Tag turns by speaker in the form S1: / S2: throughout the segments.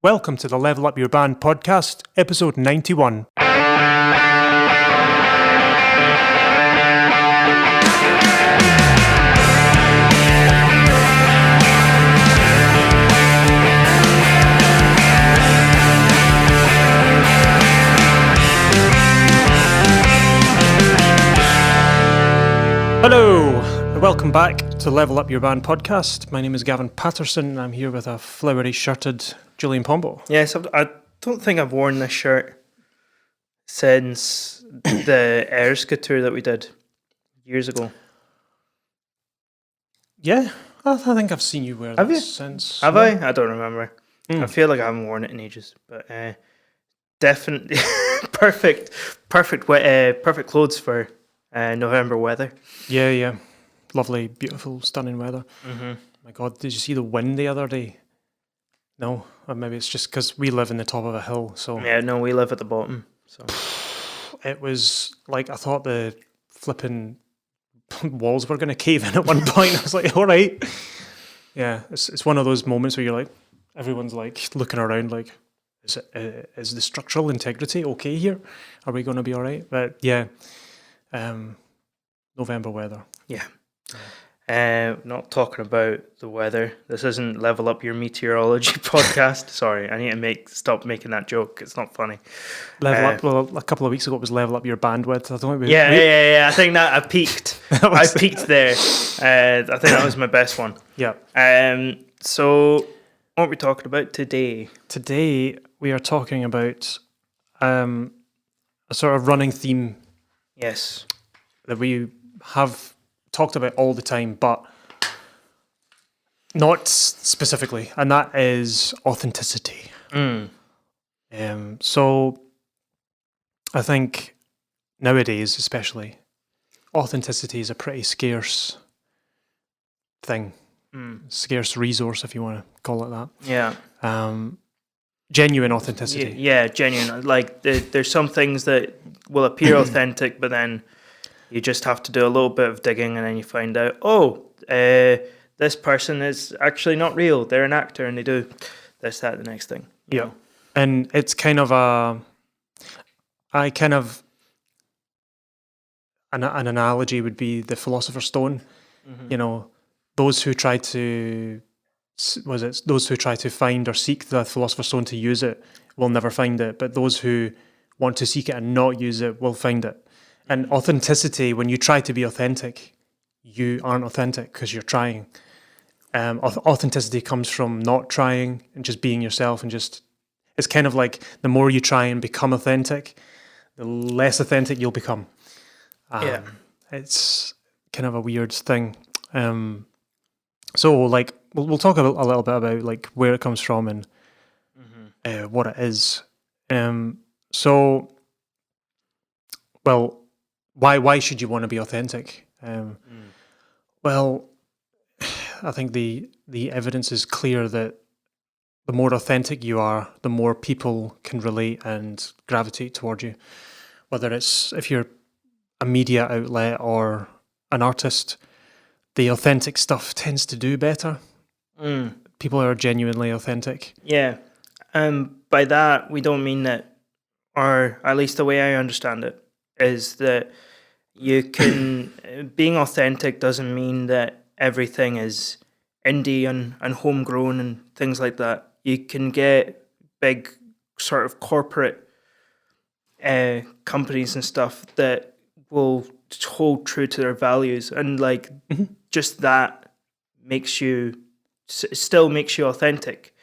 S1: Welcome to the Level Up Your Band podcast, episode 91. Hello, welcome back to Level Up Your Band podcast. My name is Gavin Patterson and I'm here with a flowery shirted Julian Pombo.
S2: Yes, I don't think I've worn this shirt since the Erska tour that we did years ago.
S1: Yeah, I think I've seen you wear
S2: Have
S1: that
S2: you?
S1: since.
S2: Have I? I don't remember.
S1: Mm.
S2: I feel like I haven't worn it in ages, but definitely perfect clothes for November weather.
S1: Yeah. Lovely, beautiful, stunning weather.
S2: Mm-hmm.
S1: My God, did you see the wind the other day? No? Or maybe it's just because we live in the top of a hill, so...
S2: Yeah, no, we live at the bottom, so...
S1: It was like, I thought the flipping walls were going to cave in at one point. I was like, all right. Yeah, it's one of those moments where you're like, everyone's like looking around like, is the structural integrity okay here? Are we going to be all right? But yeah, November weather.
S2: Yeah. Not talking about the weather. This isn't Level Up Your Meteorology podcast. Sorry, I need to stop making that joke. It's not funny.
S1: Level up. Well, a couple of weeks ago it was level up your bandwidth. I don't think
S2: Yeah. I think that I peaked. I peaked there. I think that was my best one.
S1: Yeah.
S2: So what are we talking about today?
S1: Today we are talking about a sort of running theme.
S2: Yes.
S1: That we have talked about all the time, but not specifically, and that is authenticity. So I think nowadays, especially, authenticity is a pretty scarce thing, scarce resource, if you want to call it that.
S2: Yeah.
S1: Genuine authenticity.
S2: Yeah, genuine. Like there's some things that will appear authentic, but then you just have to do a little bit of digging and then you find out, this person is actually not real. They're an actor and they do this, that, the next thing.
S1: Yeah. And it's kind of an analogy would be the Philosopher's Stone.
S2: Mm-hmm.
S1: You know, those who try to find or seek the Philosopher's Stone to use it will never find it. But those who want to seek it and not use it will find it. And authenticity, when you try to be authentic, you aren't authentic because you're trying. Authenticity comes from not trying and just being yourself, and just, it's kind of like the more you try and become authentic, the less authentic you'll become. It's kind of a weird thing. So like we'll talk a little bit about like where it comes from and what it is. Why should you want to be authentic? Well, I think the evidence is clear that the more authentic you are, the more people can relate and gravitate toward you. Whether it's if you're a media outlet or an artist, the authentic stuff tends to do better. People are genuinely authentic.
S2: Yeah. By that, we don't mean that, or at least the way I understand it, is that you can, being authentic doesn't mean that everything is indie and homegrown and things like that. You can get big sort of corporate companies and stuff that will hold true to their values, and like just that still makes you authentic.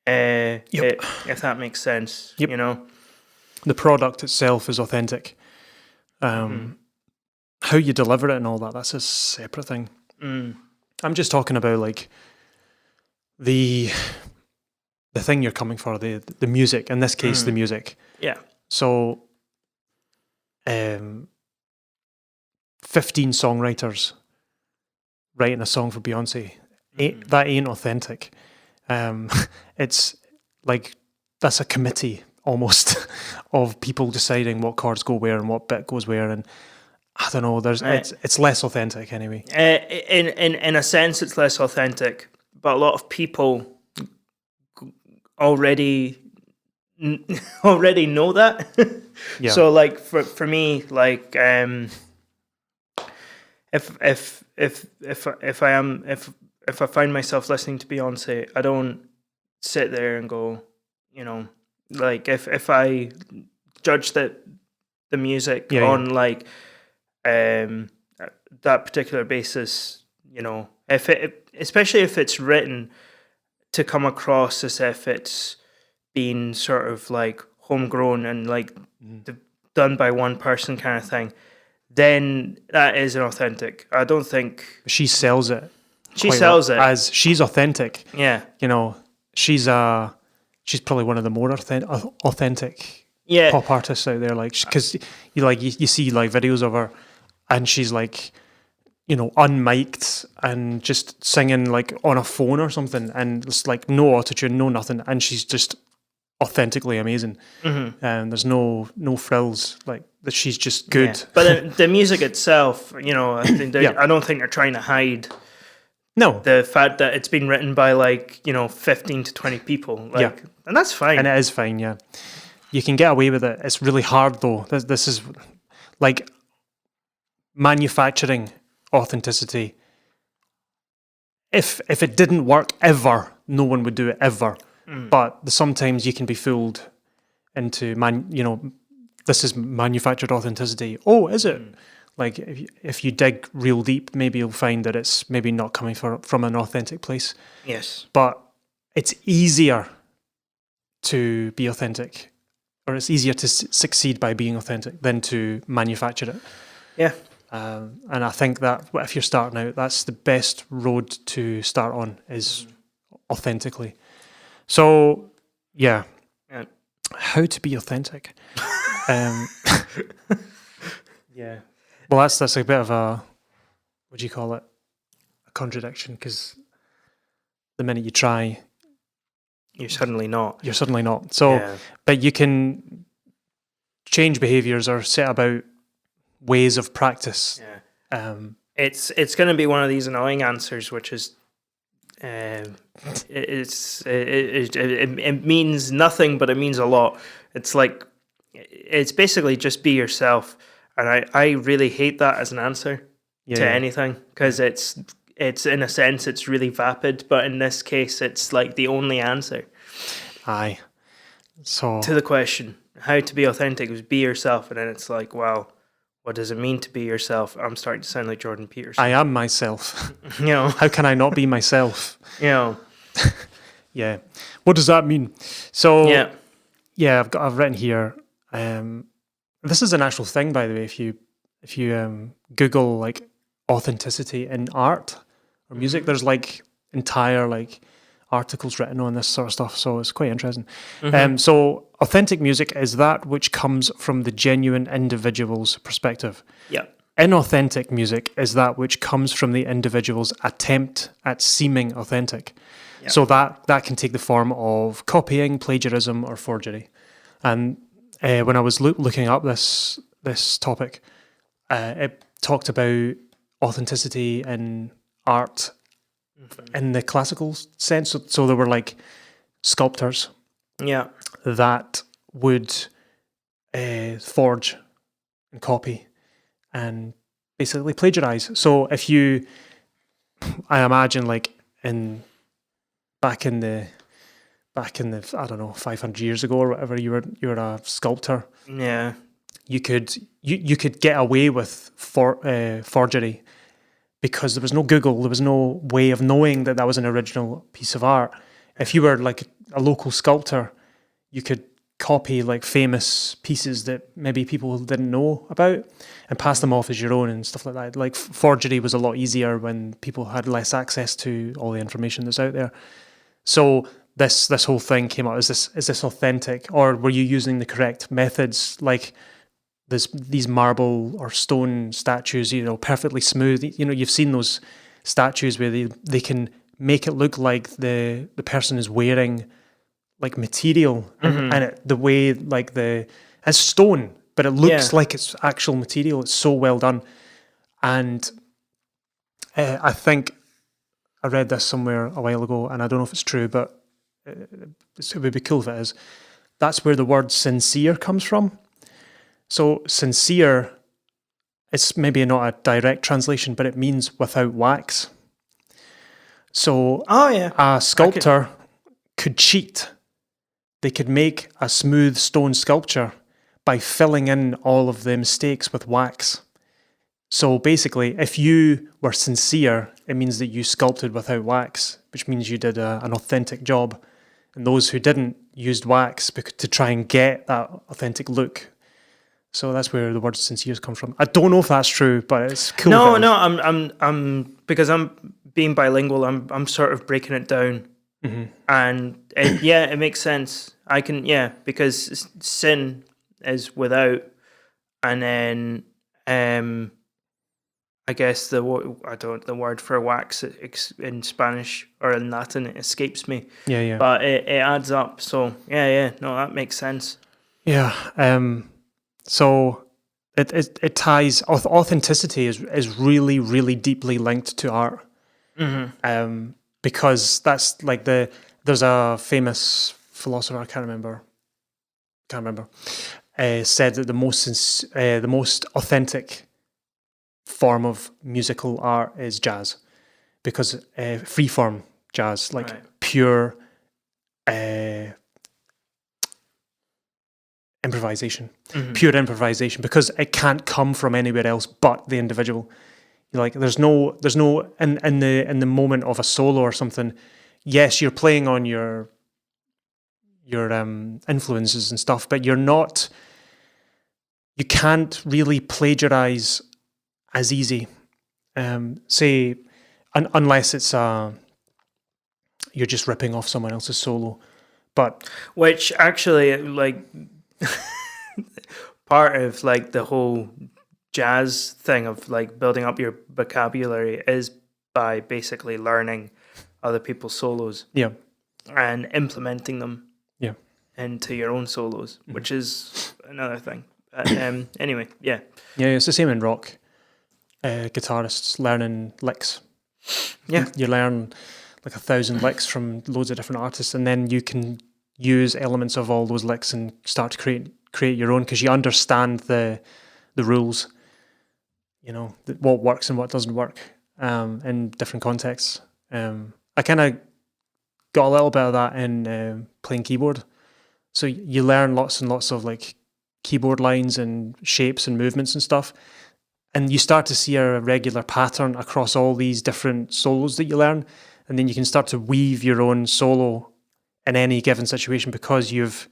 S2: If that makes sense.
S1: Yep.
S2: You know,
S1: the product itself is authentic. How you deliver it and all that's a separate thing. I'm just talking about like the thing you're coming for, the music. In this case, the music.
S2: Yeah.
S1: So, 15 songwriters writing a song for Beyonce. That ain't authentic. It's like that's a committee almost of people deciding what chords go where and what bit goes where, and I don't know. It's less authentic anyway.
S2: In a sense, it's less authentic, but a lot of people already already know that.
S1: Yeah.
S2: So like for me, like if I find myself listening to Beyonce, I don't sit there and go, you know, like if I judge the music
S1: Yeah,
S2: on like that particular basis, you know, especially if it's written to come across as if it's been sort of like homegrown and like done by one person kind of thing, then that is an authentic. I don't think
S1: she sells it.
S2: she sells it
S1: as she's authentic.
S2: Yeah,
S1: You know, she's probably one of the more authentic
S2: yeah,
S1: pop artists out there. Like, because you see like videos of her, and she's like, you know, unmiked and just singing like on a phone or something, and it's like no autotune, no nothing, and she's just authentically amazing. And there's no frills, like that. She's just good.
S2: Yeah. But the music itself, you know, I think I don't think they're trying to hide
S1: No,
S2: the fact that it's been written by like, you know, 15 to 20 people. Like, and that's fine.
S1: and it is fine. Yeah, you can get away with it. It's really hard though. This is like manufacturing authenticity. If it didn't work ever, no one would do it ever. But sometimes you can be fooled into this is manufactured authenticity. Oh, is it? Like if you dig real deep, maybe you'll find that it's maybe not coming from an authentic place.
S2: Yes.
S1: But it's easier to be authentic, or it's easier to succeed by being authentic than to manufacture it.
S2: Yeah.
S1: And I think that if you're starting out, that's the best road to start on, is authentically. So, yeah. How to be authentic. Yeah. Well, that's a bit of a, what do you call it? A contradiction, because the minute you try,
S2: You're suddenly not.
S1: you're suddenly not. So, but you can change behaviors or set about ways of practice.
S2: Yeah. It's going to be one of these annoying answers, which is it means nothing, but it means a lot. It's like, it's basically just be yourself, and I really hate that as an answer to anything, because it's in a sense it's really vapid, but in this case it's like the only answer.
S1: Aye. So
S2: To the question, how to be authentic, was be yourself, and then it's like, wow, what does it mean to be yourself? I'm starting to sound like Jordan Peterson.
S1: I am myself.
S2: You know,
S1: How can I not be myself?
S2: you know.
S1: Yeah. What does that mean? So
S2: Yeah.
S1: I've written here. This is an actual thing, by the way. If you Google like authenticity in art or music, there's like entire like articles written on this sort of stuff. So it's quite interesting. So authentic music is that which comes from the genuine individual's perspective.
S2: Yeah.
S1: Inauthentic music is that which comes from the individual's attempt at seeming authentic.
S2: Yeah.
S1: So that can take the form of copying, plagiarism, or forgery. And when I was looking up this topic, it talked about authenticity in art in the classical sense. So there were like sculptors that would forge and copy and basically plagiarize. So I imagine like back in the I don't know, 500 years ago or whatever, you were a sculptor.
S2: Yeah.
S1: You could get away with forgery because there was no Google, there was no way of knowing that was an original piece of art. If you were like a local sculptor, you could copy like famous pieces that maybe people didn't know about and pass them off as your own and stuff like that. Like forgery was a lot easier when people had less access to all the information that's out there. So this whole thing came up. Is this authentic, or were you using the correct methods? Like these marble or stone statues, perfectly smooth. You've seen those statues where they can make it look like the person is wearing like material, and the way like it's stone, but it looks like it's actual material. It's so well done. And I think I read this somewhere a while ago, and I don't know if it's true, but it would be cool if it is. That's where the word sincere comes from. So sincere, it's maybe not a direct translation, but it means without wax. So a sculptor could cheat. They could make a smooth stone sculpture by filling in all of the mistakes with wax. So basically, if you were sincere, it means that you sculpted without wax, which means you did an authentic job. And those who didn't used wax to try and get that authentic look. So that's where the word sincere comes from. I don't know if that's true, but it's cool.
S2: No, I'm because I'm being bilingual. I'm sort of breaking it down, and it makes sense. I can because sin is without, and then I guess the word for wax in Spanish or in Latin, it escapes me.
S1: Yeah.
S2: But it adds up. So no, that makes sense.
S1: Yeah. So it ties. Authenticity is really, really deeply linked to art. Because that's like there's a famous philosopher, I can't remember, said that the most authentic form of musical art is jazz, because freeform jazz, like pure improvisation, because it can't come from anywhere else but the individual. Like there's no in the moment of a solo or something. Yes, you're playing on your influences and stuff, but you can't really plagiarize as easy. Say unless it's you're just ripping off someone else's solo, but
S2: which actually like part of like the whole jazz thing of like building up your vocabulary is by basically learning other people's solos and implementing them into your own solos, which is another thing. Anyway,
S1: it's the same in rock. Guitarists learning licks. You learn like 1,000 licks from loads of different artists, and then you can use elements of all those licks and start to create your own, because you understand the rules. You know what works and what doesn't work in different contexts. I kind of got a little bit of that in playing keyboard. So you learn lots and lots of like keyboard lines and shapes and movements and stuff, and you start to see a regular pattern across all these different solos that you learn, and then you can start to weave your own solo in any given situation because you've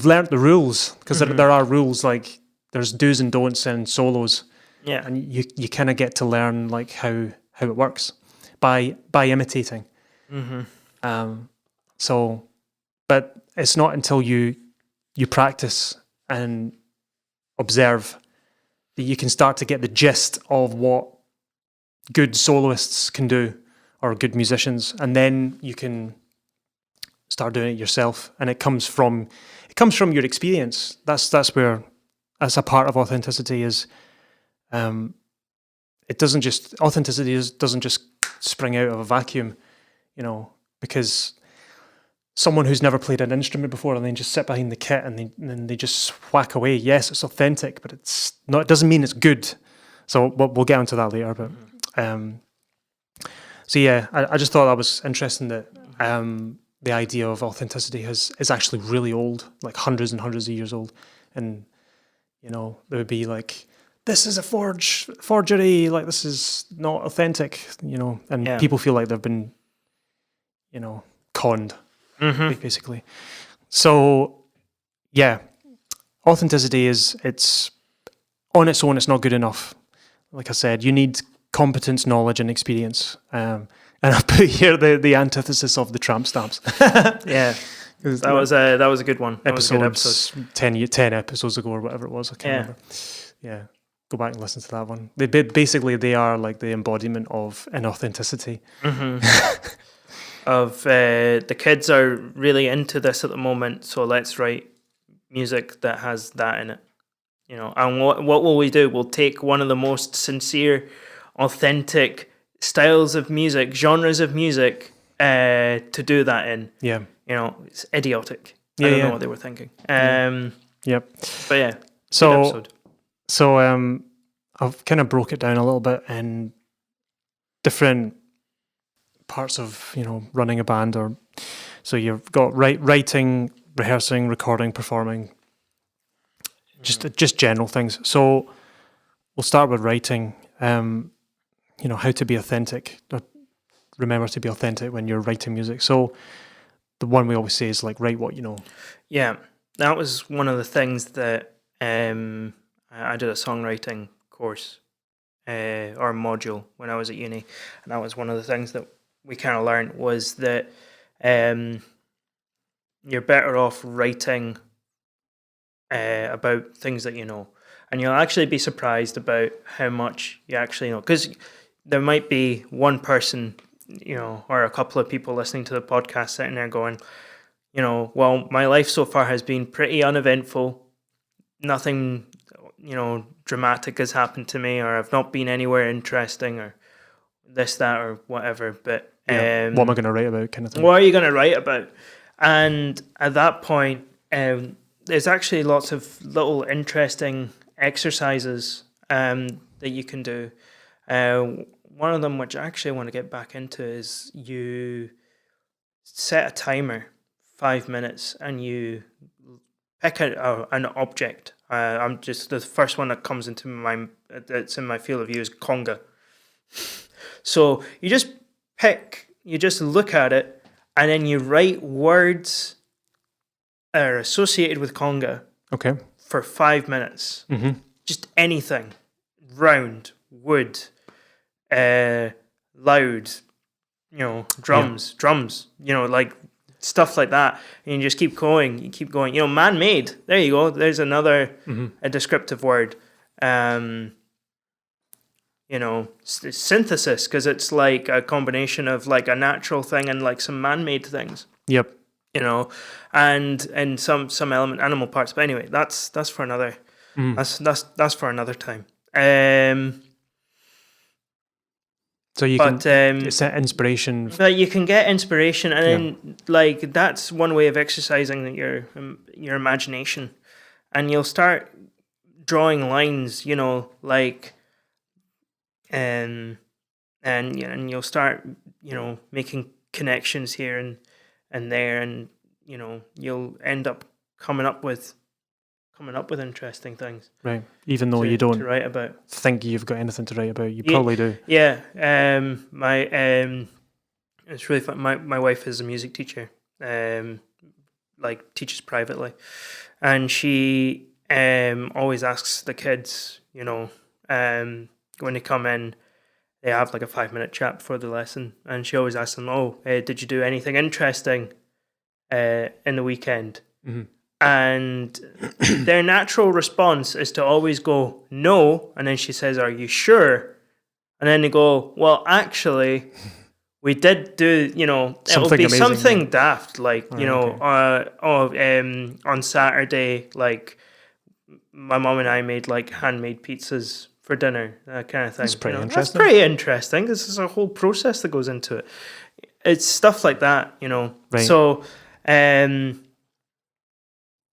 S1: learned the rules, because there are rules, like there's do's and don'ts in solos.
S2: Yeah,
S1: and you kind of get to learn like how it works by imitating. So, but it's not until you practice and observe that you can start to get the gist of what good soloists can do, or good musicians, and then you can start doing it yourself. And it comes from your experience. That's a part of authenticity is. Authenticity doesn't just spring out of a vacuum, because someone who's never played an instrument before and then just sit behind the kit and they just whack away. Yes, it's authentic, but it's not. It doesn't mean it's good. So we'll get onto that later. But I just thought that was interesting that the idea of authenticity is actually really old, like hundreds and hundreds of years old, and there would be like, this is a forgery, like this is not authentic, and people feel like they've been, conned, basically. So, authenticity it's on its own, it's not good enough. Like I said, you need competence, knowledge, and experience. And I put here the antithesis of the tramp stamps.
S2: Yeah. That was a good one. That was a good
S1: episode. 10 episodes ago or whatever it was. I can't remember. Yeah. Go back and listen to that one. They are like the embodiment of inauthenticity.
S2: Of the kids are really into this at the moment, so let's write music that has that in it. And what will we do? We'll take one of the most sincere, authentic styles of music, genres of music, to do that in.
S1: Yeah.
S2: it's idiotic. I don't know what they were thinking.
S1: Yep.
S2: But yeah,
S1: so I've kind of broke it down a little bit in different parts of running a band, or so you've got writing, rehearsing, recording, performing, just general things. So we'll start with writing. How to be authentic. Remember to be authentic when you're writing music. So the one we always say is like, write what you know.
S2: Yeah, that was one of the things that I did a songwriting course or module when I was at uni, and that was one of the things that we kind of learned was that you're better off writing about things that you know, and you'll actually be surprised about how much you actually know, because there might be one person, or a couple of people listening to the podcast sitting there going, well, my life so far has been pretty uneventful. Nothing, dramatic has happened to me, or I've not been anywhere interesting, or this, that, or whatever. But
S1: what am I going to write about, kind of thing?
S2: What are you going to write about? And at that point, there's actually lots of little interesting exercises that you can do. One of them, which I actually want to get back into, is you set a timer, 5 minutes, and you pick an object. I'm just the first one that comes into my that's in my field of view is conga. So you just look at it, and then you write words that are associated with conga.
S1: Okay.
S2: For 5 minutes.
S1: Mm-hmm.
S2: Just anything, round, wood, loud, drums, like stuff like that. And you just keep going. Man-made. There you go. There's another a descriptive word. Synthesis, because it's like a combination of like a natural thing and like some man-made things.
S1: Yep.
S2: And some element animal parts. But anyway, that's for another. That's for another time.
S1: So you can it's that inspiration.
S2: But you can get inspiration, and then like that's one way of exercising your imagination, and you'll start drawing lines, like, and you'll start making connections here and there, and you'll end up coming up with interesting things.
S1: Right. Even though you don't
S2: write about.
S1: Think you've got anything to write about, you probably do.
S2: Yeah. It's really fun. My wife is a music teacher. Teaches privately, and she always asks the kids, when they come in, they have like a 5-minute chat before the lesson, and she always asks them, did you do anything interesting in the weekend?
S1: Mm-hmm.
S2: And their natural response is to always go, no. And then she says, are you sure? And then they go, well, actually, we did do, it'll be amazing, something daft, like, on Saturday, like, my mom and I made, like, handmade pizzas for dinner, that kind of thing.
S1: That's pretty interesting.
S2: That's pretty interesting. This is a whole process that goes into it. It's stuff like that,
S1: Right.
S2: So,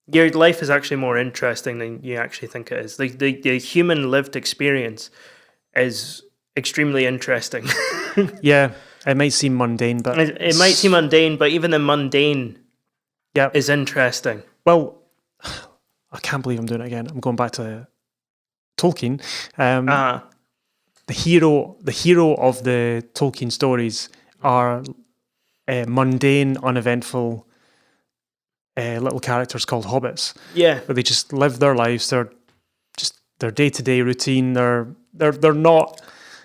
S2: your life is actually more interesting than you actually think it is. Like the human lived experience is extremely interesting.
S1: Yeah, it might seem mundane, but
S2: it might seem mundane, but even the mundane is interesting.
S1: Well, I can't believe I'm doing it again. I'm going back to Tolkien. The hero of the Tolkien stories are mundane, uneventful little characters called hobbits.
S2: Yeah,
S1: where they just live their lives. They're just their day-to-day routine. They're not.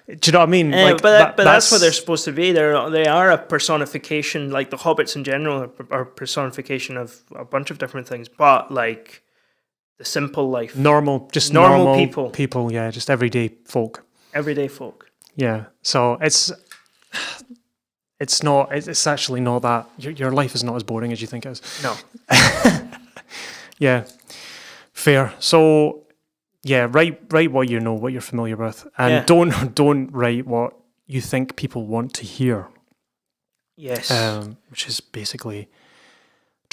S1: Do you know what I mean?
S2: But that's what they're supposed to be. They are a personification. Like the hobbits in general are a personification of a bunch of different things. Not like the simple life.
S1: Normal people. Yeah, just everyday folk.
S2: Everyday folk.
S1: Yeah. So it's actually not that. Your life is not as boring as you think it is.
S2: No.
S1: Yeah. Fair. So yeah, write what you know, what you're familiar with, and don't write what you think people want to hear.
S2: Yes.
S1: Which is basically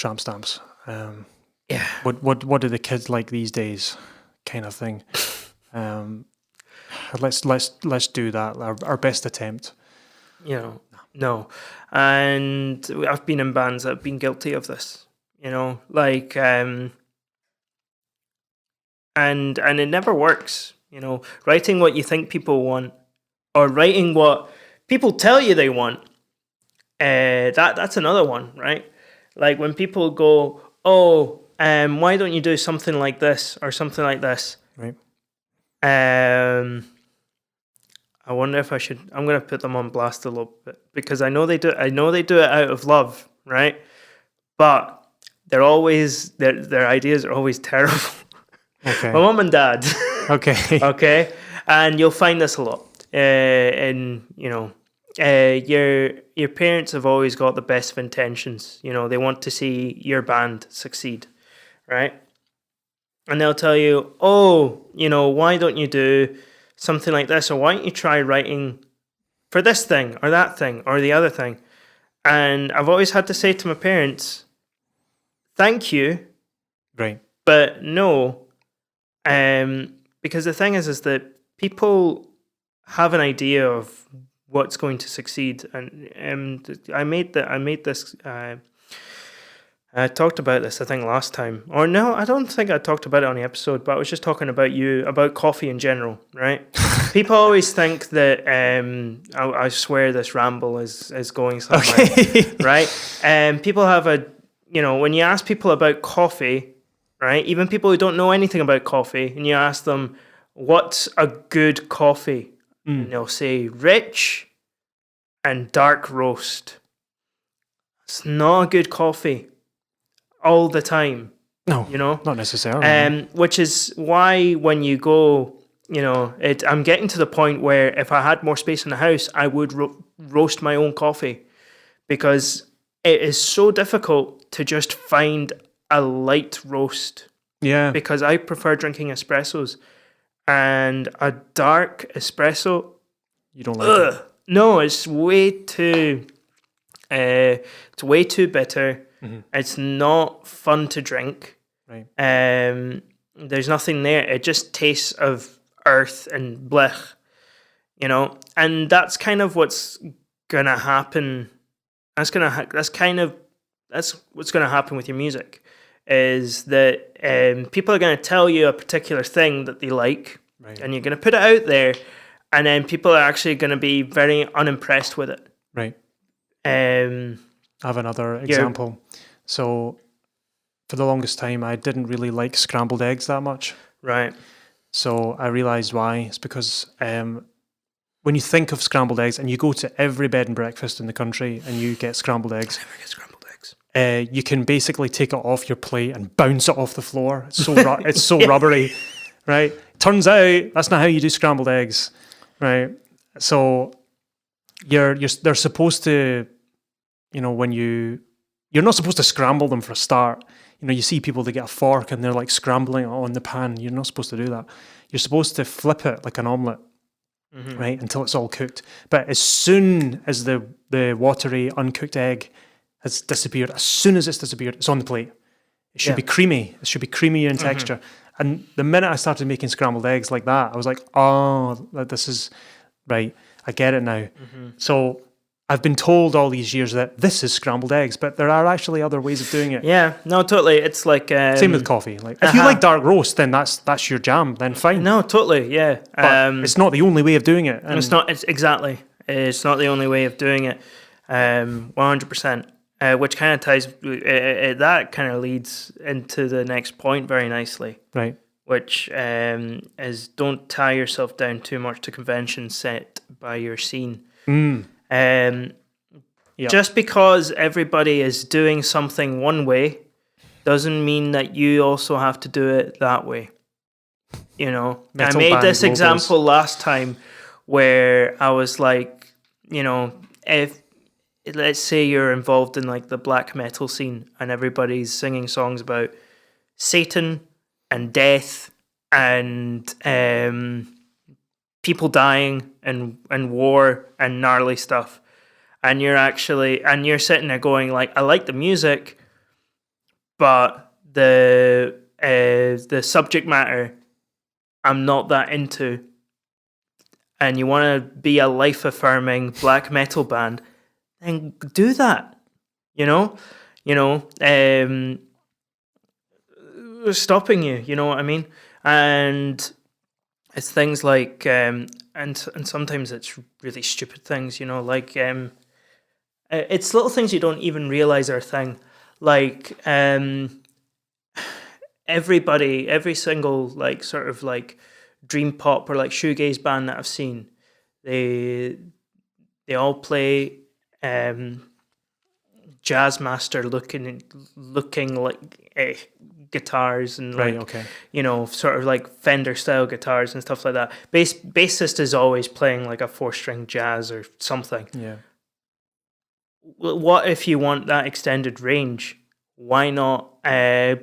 S1: tramp stamps.
S2: Yeah.
S1: What do the kids like these days, kind of thing. Let's do that. Our best attempt.
S2: No. And I've been in bands that have been guilty of this. Like and it never works. Writing what you think people want, or writing what people tell you they want. That's another one, right? Like when people go, "Oh, why don't you do something like this or something like this?"
S1: Right.
S2: I wonder if I should. I'm going to put them on blast a little bit because I know they do. I know they do it out of love, right? But they're always their ideas are always terrible.
S1: Okay.
S2: My mom and dad.
S1: Okay.
S2: Okay, and you'll find this a lot. And your parents have always got the best of intentions. They want to see your band succeed, right? And they'll tell you, "Oh, why don't you do something like this, or why don't you try writing for this thing or that thing or the other thing?" And I've always had to say to my parents, "Thank you,
S1: Right.
S2: but no," because the thing is that people have an idea of what's going to succeed, and I talked about this, I think, last time. Or no, I don't think I talked about it on the episode, but I was just talking about coffee in general, right? People always think that, I swear this ramble is going somewhere,
S1: Okay.
S2: right? People have when you ask people about coffee, right? Even people who don't know anything about coffee, and you ask them, "What's a good coffee?" And they'll say, "Rich and dark roast." It's not a good coffee all the time.
S1: No, not necessarily.
S2: Which is why when you go, I'm getting to the point where if I had more space in the house, I would roast my own coffee, because it is so difficult to just find a light roast.
S1: Yeah.
S2: Because I prefer drinking espressos, and a dark espresso,
S1: You don't like it?
S2: no, it's way too bitter.
S1: Mm-hmm.
S2: It's not fun to drink.
S1: Right.
S2: There's nothing there. It just tastes of earth and blech, and that's kind of what's gonna happen. That's what's gonna happen with your music, is that people are gonna tell you a particular thing that they like,
S1: Right.
S2: and you're gonna put it out there, and then people are actually gonna be very unimpressed with it.
S1: Right. I have another example. So for the longest time, I didn't really like scrambled eggs that much.
S2: Right.
S1: So I realized why. It's because when you think of scrambled eggs, and you go to every bed and breakfast in the country and you get scrambled eggs,
S2: I never get scrambled eggs.
S1: You can basically take it off your plate and bounce it off the floor. It's so it's so rubbery, right? Turns out that's not how you do scrambled eggs, right? So they're supposed to, when you're not supposed to scramble them for a start. You see people that get a fork and they're like scrambling it on the pan. You're not supposed to do that. You're supposed to flip it like an omelette, right, until it's all cooked. But as soon as the watery, uncooked egg has disappeared, as soon as it's disappeared, it's on the plate. It should be creamy. It should be creamy in texture. And the minute I started making scrambled eggs like that, I was like, oh, this is right. I get it now. So I've been told all these years that this is scrambled eggs, but there are actually other ways of doing it.
S2: Yeah, no, totally. It's like
S1: same with coffee. Like if you like dark roast, then that's your jam. Then fine.
S2: No, totally. Yeah,
S1: but it's not the only way of doing it.
S2: And it's not. It's exactly. It's not the only way of doing it. 100%. Which kind of ties. That kind of leads into the next point very nicely.
S1: Right.
S2: Which is, don't tie yourself down too much to conventions set by your scene. Just because everybody is doing something one way doesn't mean that you also have to do it that way. I made this example last time where I was like, if let's say you're involved in like the black metal scene and everybody's singing songs about Satan and death and people dying and war and gnarly stuff, and you're sitting there going like, I like the music, but the subject matter I'm not that into, and you want to be a life-affirming black metal band, then do that. Stopping you. You know what I mean? And it's things like, and sometimes it's really stupid things. Like it's little things you don't even realize are a thing. Like every single like sort of like dream pop or like shoegaze band that I've seen, they all play jazz master looking like guitars and like sort of like Fender style guitars and stuff like that. Bassist is always playing like a 4-string jazz or something.
S1: Yeah.
S2: What if you want that extended range? Why not play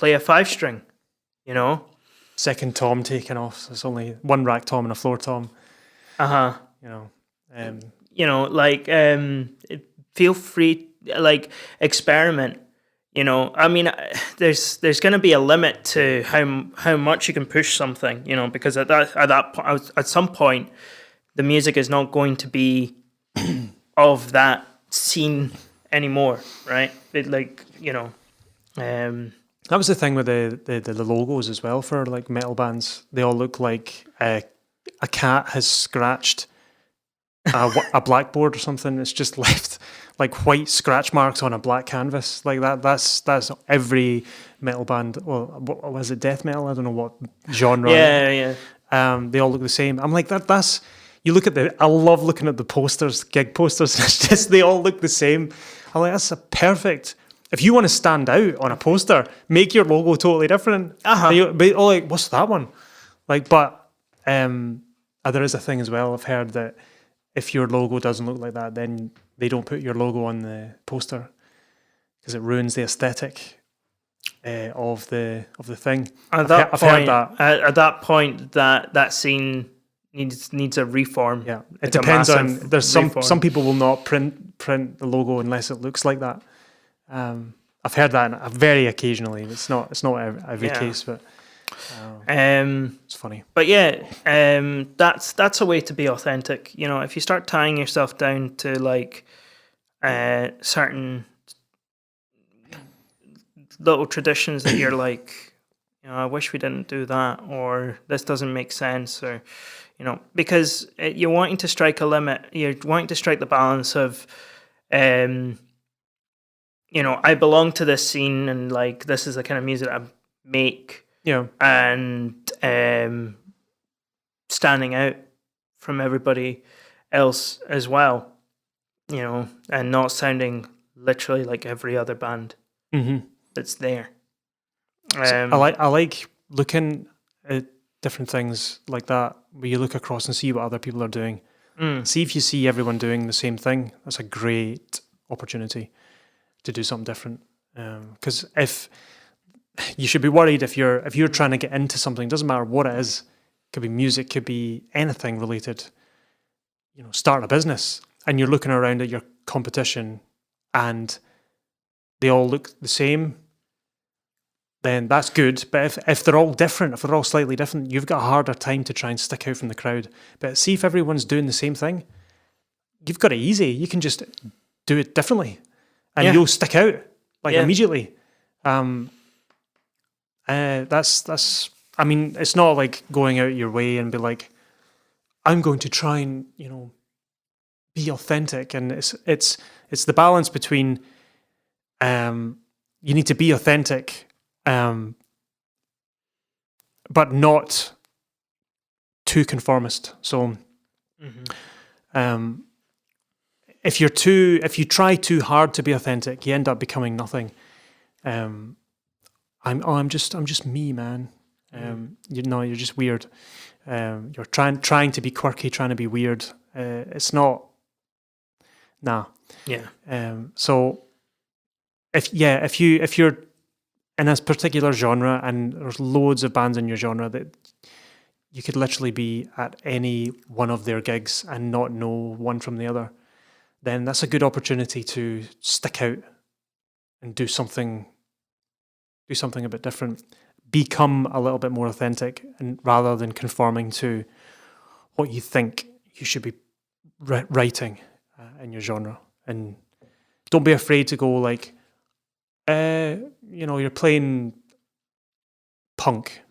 S2: a 5-string?
S1: Second tom taken off. So it's only one rack tom and a floor tom.
S2: Feel free, like, experiment. I mean, there's going to be a limit to how much you can push something. Because at some point, the music is not going to be of that scene anymore, right?
S1: That was the thing with the logos as well for like metal bands. They all look like a cat has scratched a blackboard or something. It's just left like white scratch marks on a black canvas like that. That's every metal band. Well, what was it? Death metal? I don't know what genre.
S2: Yeah.
S1: They all look the same. I'm like that's. You look at I love looking at the posters, gig posters. It's just they all look the same. I'm like, that's a perfect. If you want to stand out on a poster, make your logo totally different. But like, what's that one? Like, but there is a thing as well. I've heard that if your logo doesn't look like that, then they don't put your logo on the poster because it ruins the aesthetic of the thing.
S2: I've heard that. At that point, that scene needs a reform.
S1: Yeah, it depends on. There's some people will not print the logo unless it looks like that. I've heard that very occasionally. It's not every case, but it's funny.
S2: But yeah, that's a way to be authentic. If you start tying yourself down to like certain little traditions that you're like, I wish we didn't do that, or this doesn't make sense, or because you're wanting to strike a limit, you're wanting to strike the balance of I belong to this scene, and like this is the kind of music I make.
S1: Yeah.
S2: And standing out from everybody else as well, and not sounding literally like every other band that's there.
S1: I like looking at different things like that, where you look across and see what other people are doing. See if you see everyone doing the same thing. That's a great opportunity to do something different. Because if you should be worried if you're trying to get into something, doesn't matter what it is, could be music, could be anything related. Start a business and you're looking around at your competition and they all look the same, then that's good. But if they're all different, if they're all slightly different, you've got a harder time to try and stick out from the crowd. But see if everyone's doing the same thing, you've got it easy. You can just do it differently. And you'll stick out immediately. That's. I mean, it's not like going out your way and be like, I'm going to try and be authentic. And it's the balance between you need to be authentic, but not too conformist. So, if you try too hard to be authentic, you end up becoming nothing. I'm just me, man. You're just weird. You're trying to be quirky, trying to be weird. It's not. Nah.
S2: Yeah.
S1: So if you're in a particular genre and there's loads of bands in your genre that you could literally be at any one of their gigs and not know one from the other, then that's a good opportunity to stick out and do something do something a bit different, become a little bit more authentic, and rather than conforming to what you think you should be writing in your genre. And don't be afraid to go like, you're playing punk,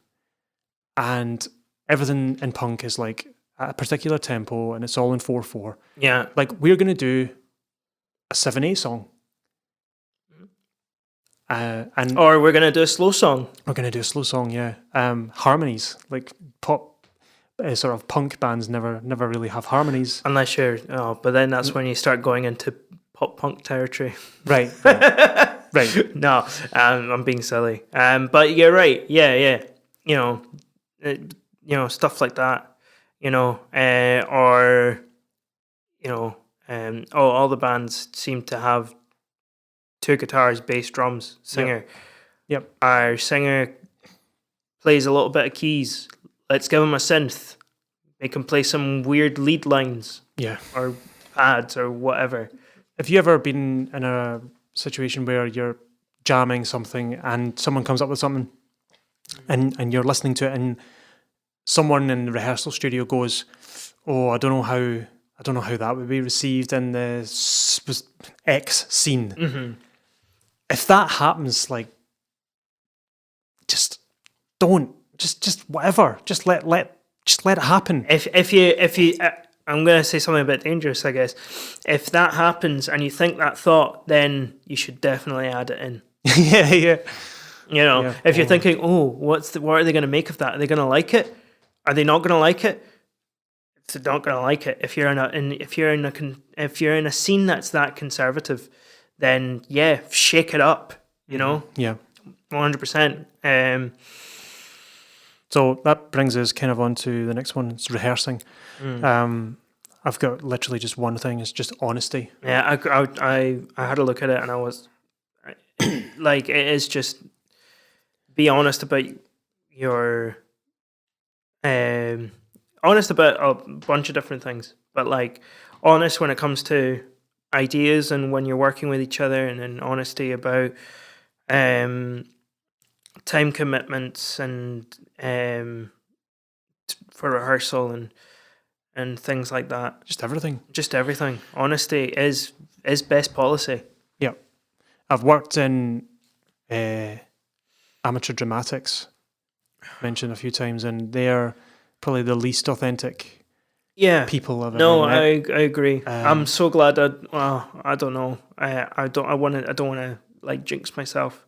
S1: and everything in punk is like at a particular tempo, and it's all in 4/4.
S2: Yeah.
S1: Like, we're going to do a 7/8 song.
S2: Or we're going to do a slow song.
S1: We're going to do a slow song, yeah. Harmonies, like pop, sort of punk bands never really have harmonies.
S2: Unless you're, but then that's when you start going into pop punk territory.
S1: Right. Right.
S2: No, I'm being silly. But you're right. Yeah. Stuff like that. All the bands seem to have 2 guitars, bass, drums, singer.
S1: Yep.
S2: Our singer plays a little bit of keys. Let's give him a synth. Make him play some weird lead lines.
S1: Yeah.
S2: Or pads or whatever.
S1: Have you ever been in a situation where you're jamming something and someone comes up with something and you're listening to it, and someone in the rehearsal studio goes, "Oh, I don't know how that would be received in the X scene."
S2: Mm-hmm.
S1: If that happens, like, just don't, just whatever, just let it happen.
S2: If you I'm going to say something a bit dangerous, I guess. If that happens and you think that thought, then you should definitely add it in.
S1: Yeah.
S2: If you're thinking, what are they going to make of that? Are they going to like it? Are they not going to like it? If they're not going to like it, if you're in a scene that's that conservative, then yeah, shake it up.
S1: Yeah,
S2: 100%.
S1: So that brings us kind of on to the next one. It's rehearsing. I've got literally just one thing. It's just honesty.
S2: Yeah, I had a look at it, and I was like, it is just be honest about your honest about a bunch of different things, but like honest when it comes to ideas and when you're working with each other, and then honesty about time commitments and for rehearsal and things like that.
S1: Just everything.
S2: Honesty is best policy.
S1: Yeah. I've worked in amateur dramatics, mentioned a few times, and they're probably the least authentic people I've ever met.
S2: I agree. I'm so glad I don't know. I don't want to like jinx myself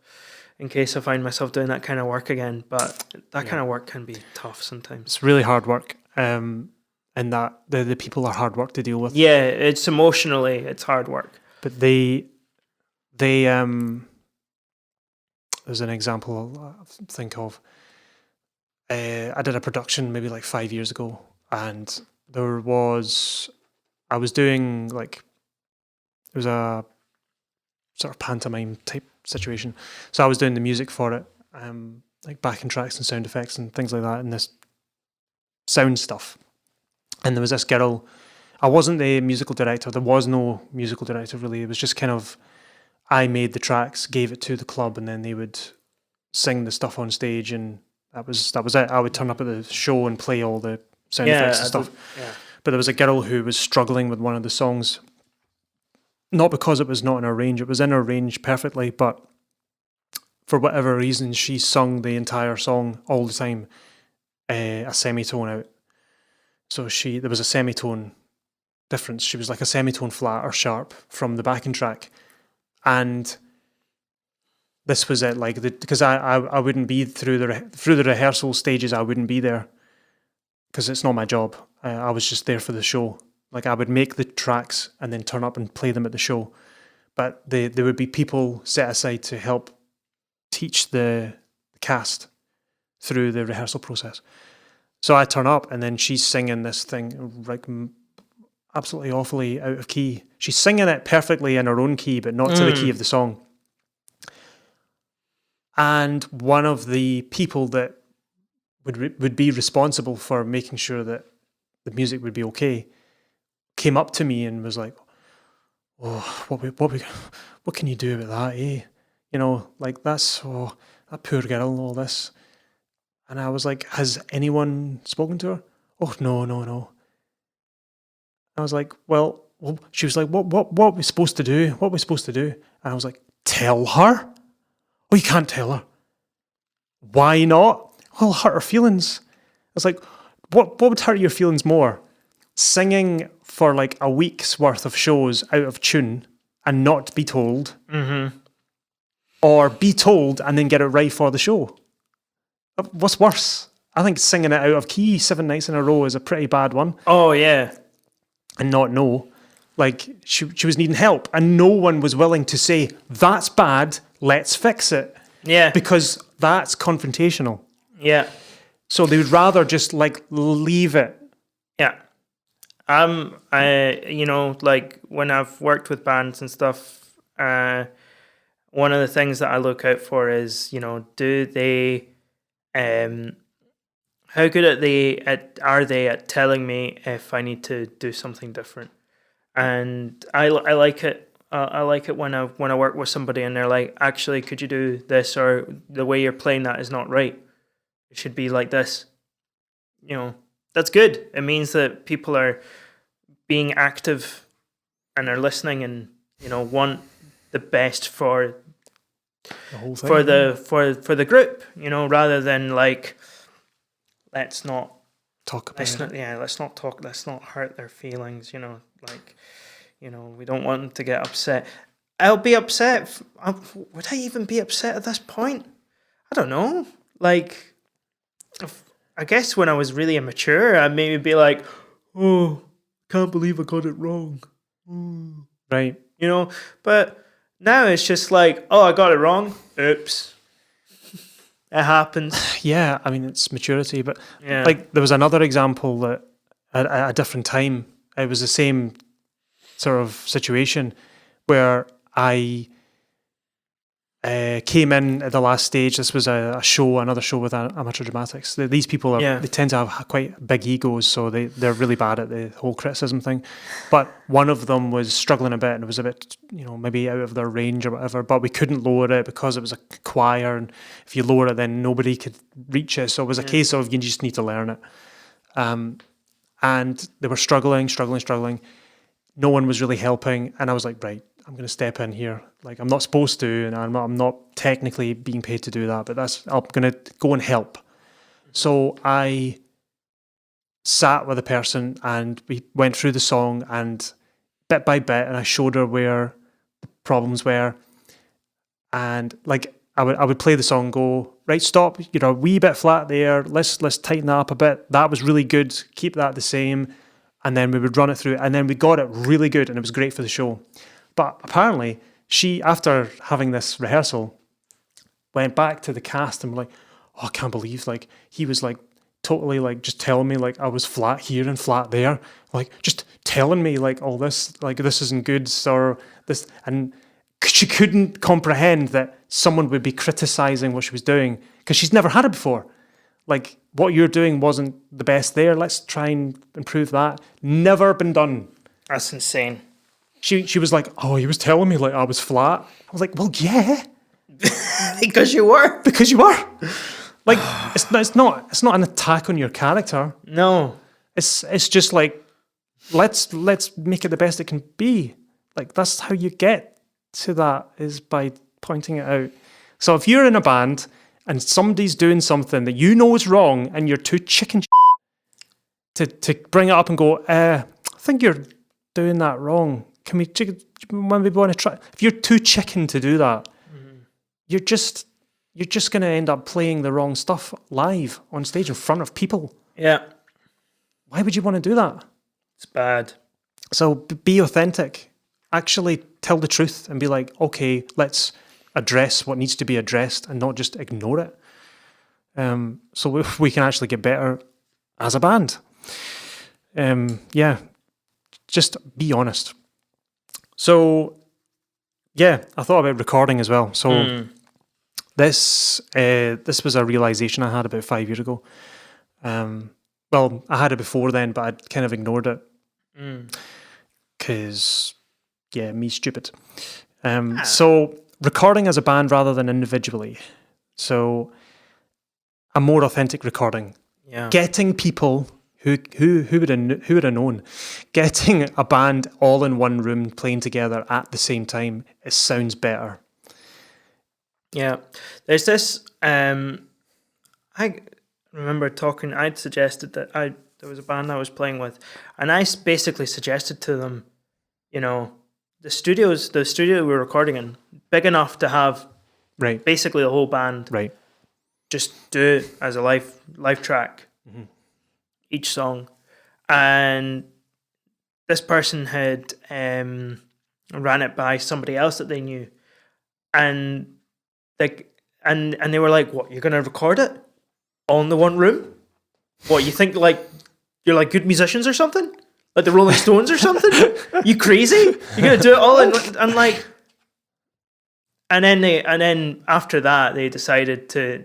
S2: in case I find myself doing that kind of work again, but that kind of work can be tough sometimes.
S1: It's really hard work. And that the people are hard work to deal with.
S2: Yeah, it's it's hard work.
S1: But they there's an example I think of. I did a production maybe like 5 years ago, and I was doing like, it was a sort of pantomime type situation. So I was doing the music for it, like backing tracks and sound effects and things like that, and this sound stuff. And there was this girl. I wasn't the musical director. There was no musical director really. It was just kind of, I made the tracks, gave it to the club, and then they would sing the stuff on stage, and that was it. I would turn up at the show and play all the sound effects and stuff. But there was a girl who was struggling with one of the songs, not because it was not in her range. It was in her range perfectly, but for whatever reason, she sung the entire song all the time a semitone out. So there was a semitone difference. She was like a semitone flat or sharp from the backing track, and this was it. Like, because I wouldn't be through the rehearsal stages. I wouldn't be there because it's not my job. I was just there for the show. Like, I would make the tracks and then turn up and play them at the show, but there would be people set aside to help teach the cast through the rehearsal process. So I turn up, and then she's singing this thing like absolutely awfully out of key. She's singing it perfectly in her own key, but not to the key of the song. And one of the people that would be responsible for making sure that the music would be okay came up to me and was like, "Oh, what can you do about that, eh? Like, that's that poor girl and all this. And I was like, has anyone spoken to her? Oh, no. I was like, well, she was like, what are we supposed to do? What are we supposed to do? And I was like, tell her? Oh, you can't tell her. Why not? Well, hurt her feelings. I was like, what would hurt your feelings more? Singing for like a week's worth of shows out of tune and not be told, or be told and then get it right for the show. What's worse? I think singing it out of key 7 nights in a row is a pretty bad one.
S2: Oh, yeah.
S1: And not know. Like, she was needing help, and no one was willing to say, that's bad, let's fix it.
S2: Yeah.
S1: Because that's confrontational.
S2: Yeah.
S1: So they would rather just, like, leave it.
S2: Yeah. Like, when I've worked with bands and stuff, one of the things that I look out for is, do they... how good are they at telling me if I need to do something different? And I like it. I like it when I work with somebody and they're like, actually, could you do this, or the way you're playing that is not right. It should be like this. That's good. It means that people are being active and are listening and want the best for
S1: The whole thing.
S2: for the group. Rather than like, let's not
S1: talk about it.
S2: Let's not talk. Let's not hurt their feelings. We don't want them to get upset. I'll be upset. Would I even be upset at this point? I don't know. Like, I guess when I was really immature, I'd maybe be like, oh, can't believe I got it wrong.
S1: Right.
S2: But now it's just like, oh, I got it wrong. Oops. It happens.
S1: Yeah, I mean, it's maturity. But
S2: Yeah.
S1: like, there was another example that at a different time, it was the same sort of situation where I came in at the last stage. This was another show with Amateur Dramatics. These people they tend to have quite big egos, so they're really bad at the whole criticism thing. But one of them was struggling a bit, and it was a bit, maybe out of their range or whatever. But we couldn't lower it because it was a choir, and if you lower it, then nobody could reach it. So it was a case of you just need to learn it. And they were struggling. No one was really helping, and I was like, right, I'm going to step in here. Like, I'm not supposed to, and I'm not technically being paid to do that, but I'm going to go and help. So I sat with a person, and we went through the song, and bit by bit, and I showed her where the problems were, and like I would play the song, go, right, stop, you're a wee bit flat there. Let's tighten that up a bit. That was really good. Keep that the same. And then we would run it through, and then we got it really good, and it was great for the show. But apparently, she, after having this rehearsal, went back to the cast and were like, oh, I can't believe, like, he was like totally like just telling me like I was flat here and flat there, like just telling me like all this, like this isn't good or this, and she couldn't comprehend that someone would be criticizing what she was doing because she's never had it before. Like, what you're doing wasn't the best there. Let's try and improve that. Never been done.
S2: That's insane.
S1: She was like, oh, he was telling me like I was flat. I was like, well, yeah.
S2: Because you were.
S1: Because you were. Like, it's not an attack on your character.
S2: No.
S1: It's just like, let's make it the best it can be. Like, that's how you get to that, is by pointing it out. So if you're in a band and somebody's doing something that you know is wrong and you're too chicken to bring it up and go, I think you're doing that wrong. Can we when we want to try? If you're too chicken to do that, you're just going to end up playing the wrong stuff live on stage in front of people.
S2: Yeah.
S1: Why would you want to do that?
S2: It's bad.
S1: So be authentic. Actually tell the truth and be like, okay, let's address what needs to be addressed and not just ignore it. So we can actually get better as a band. Just be honest. So, yeah, I thought about recording as well. So this was a realization I had about 5 years ago. Well, I had it before then, but I'd kind of ignored it. Because, me stupid. So recording as a band rather than individually. So a more authentic recording.
S2: Yeah.
S1: Getting people who would have known, getting a band all in one room playing together at the same time, it sounds better.
S2: Yeah. There's this I remember talking, I'd suggested that there was a band I was playing with, and I basically suggested to them, the studio we were recording in, big enough to have
S1: Right.
S2: basically the whole band.
S1: Right.
S2: Just do it as a live track, each song. And this person had ran it by somebody else that they knew, and they were like, "What? You're gonna record it all in the one room? What, you think you're like good musicians or something? Like the Rolling Stones or something? You crazy? You're gonna do it all in?" And like, and then after that they decided to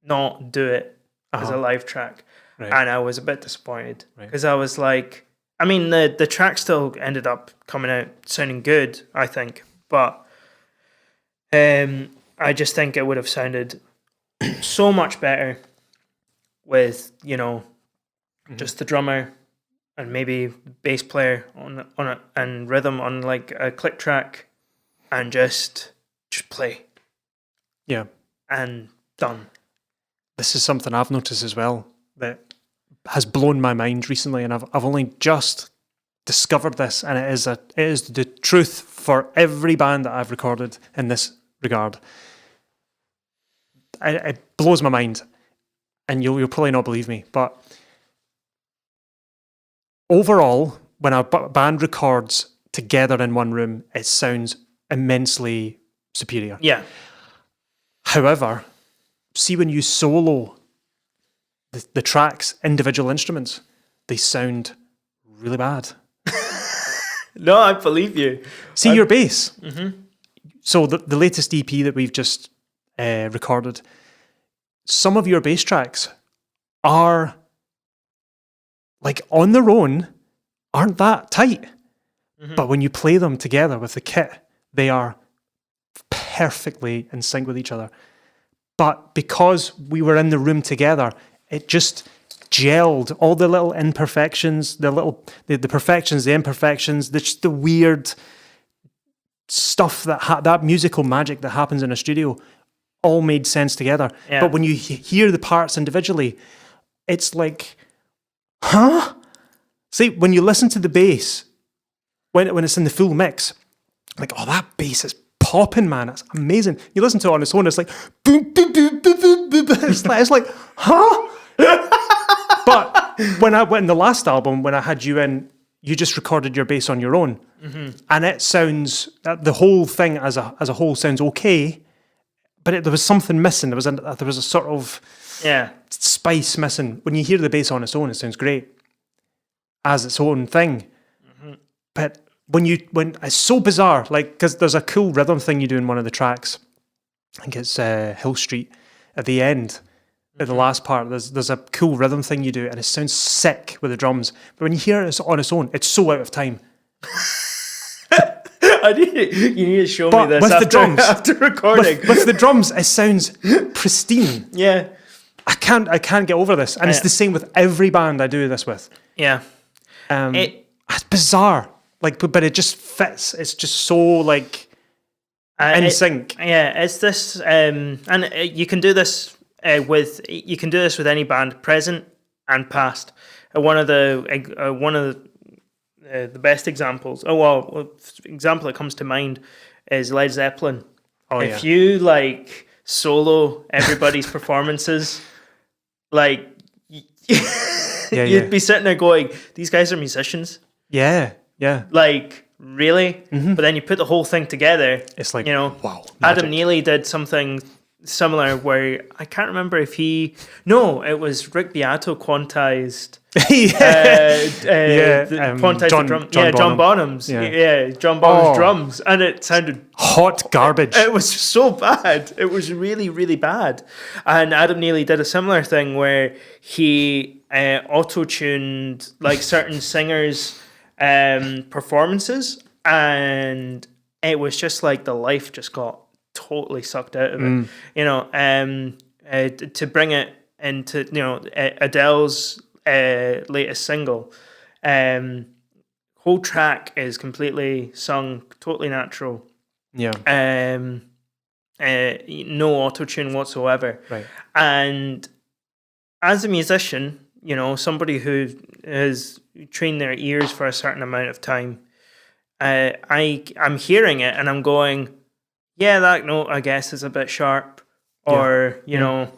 S2: not do it as a live track,
S1: Right.
S2: and I was a bit disappointed because I was like, I mean, the track still ended up coming out sounding good, I think, but I just think it would have sounded so much better with just the drummer and maybe bass player on it and rhythm on like a click track and just play.
S1: Yeah.
S2: And done.
S1: This is something I've noticed as well that has blown my mind recently, and I've only just discovered this, and it is the truth for every band that I've recorded in this regard. It blows my mind, and you'll probably not believe me, but overall, when a band records together in one room, it sounds immensely superior.
S2: Yeah.
S1: However, see when you solo the tracks, individual instruments, they sound really bad.
S2: No, I believe you.
S1: See your bass. Mm-hmm. So the latest EP that we've just recorded, some of your bass tracks are like on their own, aren't that tight. Mm-hmm. But when you play them together with the kit, they are perfectly in sync with each other. But because we were in the room together, it just gelled. All the little imperfections, the perfections, the imperfections, the weird stuff that musical magic that happens in a studio all made sense together. Yeah. But when you hear the parts individually, it's like, huh? See, when you listen to the bass, when it's in the full mix, like, oh, that bass is popping, man. It's amazing. You listen to it on its own, it's like, boom, boom, boom, boom, boom, boom. It's like, huh? But when in the last album, when I had you in, you just recorded your bass on your own, and it sounds, the whole thing as a whole sounds okay, but there was something missing. There was a sort of spice missing. When you hear the bass on its own, it sounds great as its own thing, but when it's so bizarre, like, because there's a cool rhythm thing you do in one of the tracks. I think it's Hill Street at the end. At the last part, there's a cool rhythm thing you do, and it sounds sick with the drums. But when you hear it on its own, it's so out of time.
S2: You need to show me this after recording.
S1: With the drums, it sounds pristine.
S2: Yeah.
S1: I can't get over this, and it's the same with every band I do this with.
S2: Yeah.
S1: It's bizarre, like, but it just fits. It's just so like in sync.
S2: Yeah, it's this, and you can do this. You can do this with any band, present and past. One of the best examples. Example that comes to mind is Led Zeppelin. If you like solo everybody's performances, like you'd be sitting there going, "These guys are musicians."
S1: Yeah.
S2: Like, really? Mm-hmm. But then you put the whole thing together.
S1: It's like, wow. Magic.
S2: Adam Neely did something similar where I can't remember if it was Rick Beato quantized John Bonham's John Bonham's drums, and it sounded
S1: hot garbage.
S2: It was so bad. It was really, really bad. And Adam Neely did a similar thing where he auto-tuned like certain singers' performances, and it was just like the life just got totally sucked out of it. You know, to bring it into, you know, Adele's latest single, whole track is completely sung, totally natural.
S1: Yeah.
S2: No auto-tune whatsoever.
S1: Right.
S2: And as a musician, you know, somebody who has trained their ears for a certain amount of time, I'm hearing it and I'm going, yeah, that note I guess is a bit sharp, or you know,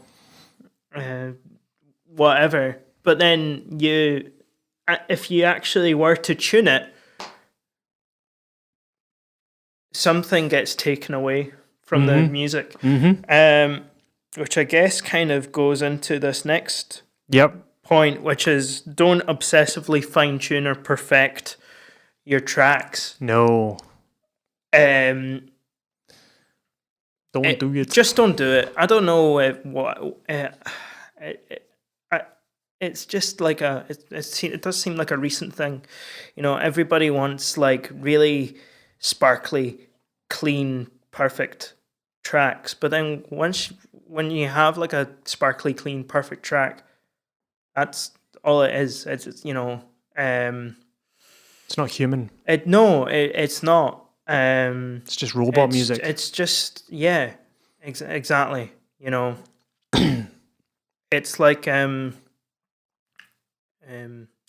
S2: whatever. But then if you actually were to tune it, something gets taken away from the music, which I guess kind of goes into this next point, which is don't obsessively fine tune or perfect your tracks.
S1: No. Don't do it.
S2: Just don't do it. I don't know it's just like it does seem like a recent thing. You know, everybody wants like really sparkly, clean, perfect tracks. But then when you have like a sparkly, clean, perfect track, that's all it is. It's you know,
S1: it's not human.
S2: It's not.
S1: It's just robot music.
S2: It's just exactly. You know, it's like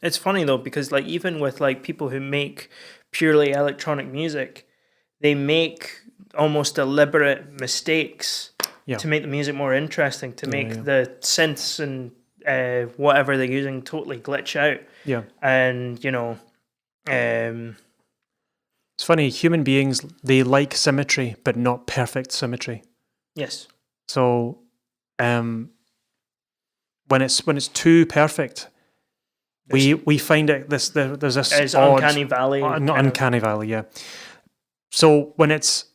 S2: it's funny though, because like even with like people who make purely electronic music, they make almost deliberate mistakes to make the music more interesting, to make the synths and whatever they're using totally glitch out.
S1: Yeah.
S2: And you know,
S1: it's funny, human beings, they like symmetry, but not perfect symmetry.
S2: Yes.
S1: So when it's too perfect, we find it there's this odd,
S2: uncanny valley.
S1: Uncanny valley, yeah. So when it's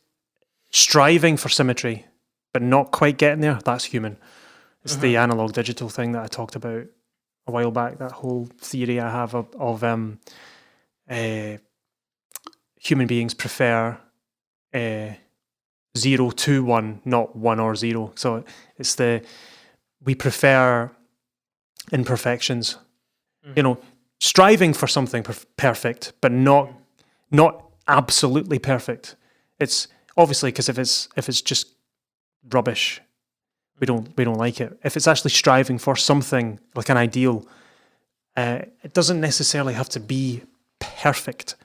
S1: striving for symmetry, but not quite getting there, that's human. It's the analog digital thing that I talked about a while back, that whole theory I have of human beings prefer 0 to 1, not 1 or 0. So it's we prefer imperfections. You know, striving for something perfect, but not absolutely perfect. It's obviously because if it's just rubbish, we don't like it. If it's actually striving for something like an ideal, it doesn't necessarily have to be perfect,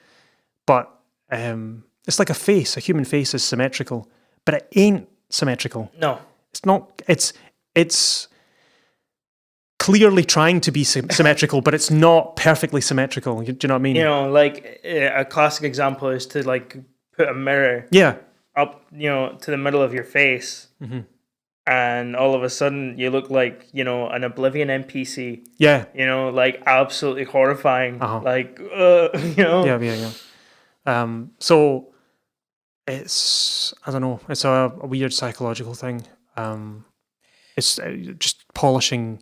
S1: but it's like a face. A human face is symmetrical, but it ain't symmetrical.
S2: No,
S1: it's not. It's clearly trying to be symmetrical, but it's not perfectly symmetrical. Do you know what I mean?
S2: You know, like a classic example is to like put a mirror up, you know, to the middle of your face, and all of a sudden you look like, you know, an Oblivion NPC. Yeah. You know, like absolutely horrifying. Like, you know.
S1: Yeah. So it's, I don't know, it's a weird psychological thing. It's just polishing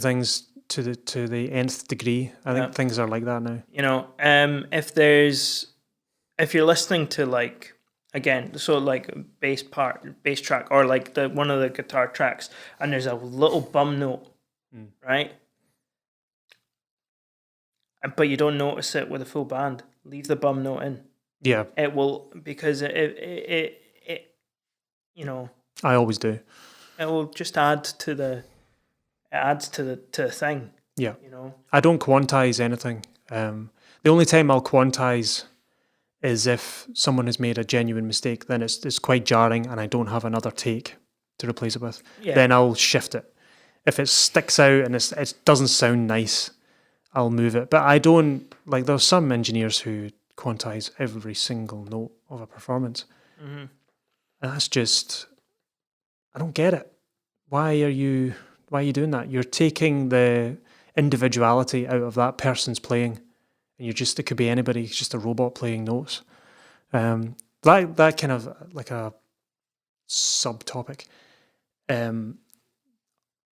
S1: things to the nth degree. I think things are like that now.
S2: You know, if you're listening to like, again, so like bass track, or like one of the guitar tracks, and there's a little bum note, right? But you don't notice it with a full band. Leave the bum note in.
S1: Yeah.
S2: It will, because it you know.
S1: I always do.
S2: It will just add to the thing.
S1: Yeah.
S2: You know.
S1: I don't quantize anything. The only time I'll quantize is if someone has made a genuine mistake. Then it's quite jarring, and I don't have another take to replace it with. Yeah. Then I'll shift it. If it sticks out and it doesn't sound nice, I'll move it. But I don't, like, there's some engineers who quantize every single note of a performance. And that's just, I don't get it. Why are you doing that? You're taking the individuality out of that person's playing, and it could be anybody. It's just a robot playing notes. That kind of like a subtopic.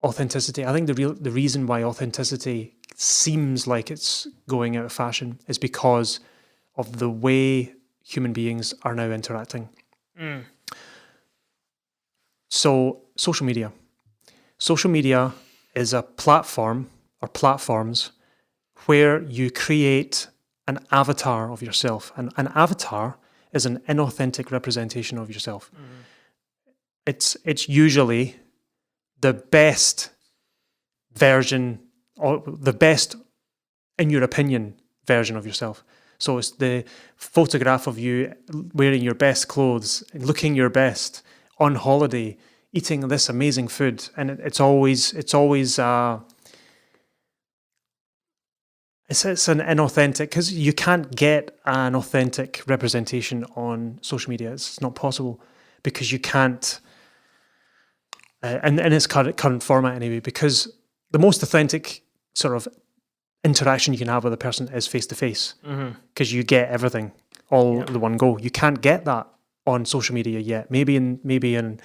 S1: Authenticity. I think the reason why authenticity seems like it's going out of fashion is because of the way human beings are now interacting. So social media. Social media is a platform or platforms where you create an avatar of yourself. And an avatar is an inauthentic representation of yourself. It's usually the best version, or the best, in your opinion, version of yourself. So it's the photograph of you wearing your best clothes, looking your best, on holiday, eating this amazing food, and it's always it's an inauthentic, because you can't get an authentic representation on social media. It's not possible, because you can't, in its current format anyway, because the most authentic sort of interaction you can have with a person is face to face, because you get everything all the one go. You can't get that on social media yet. Maybe in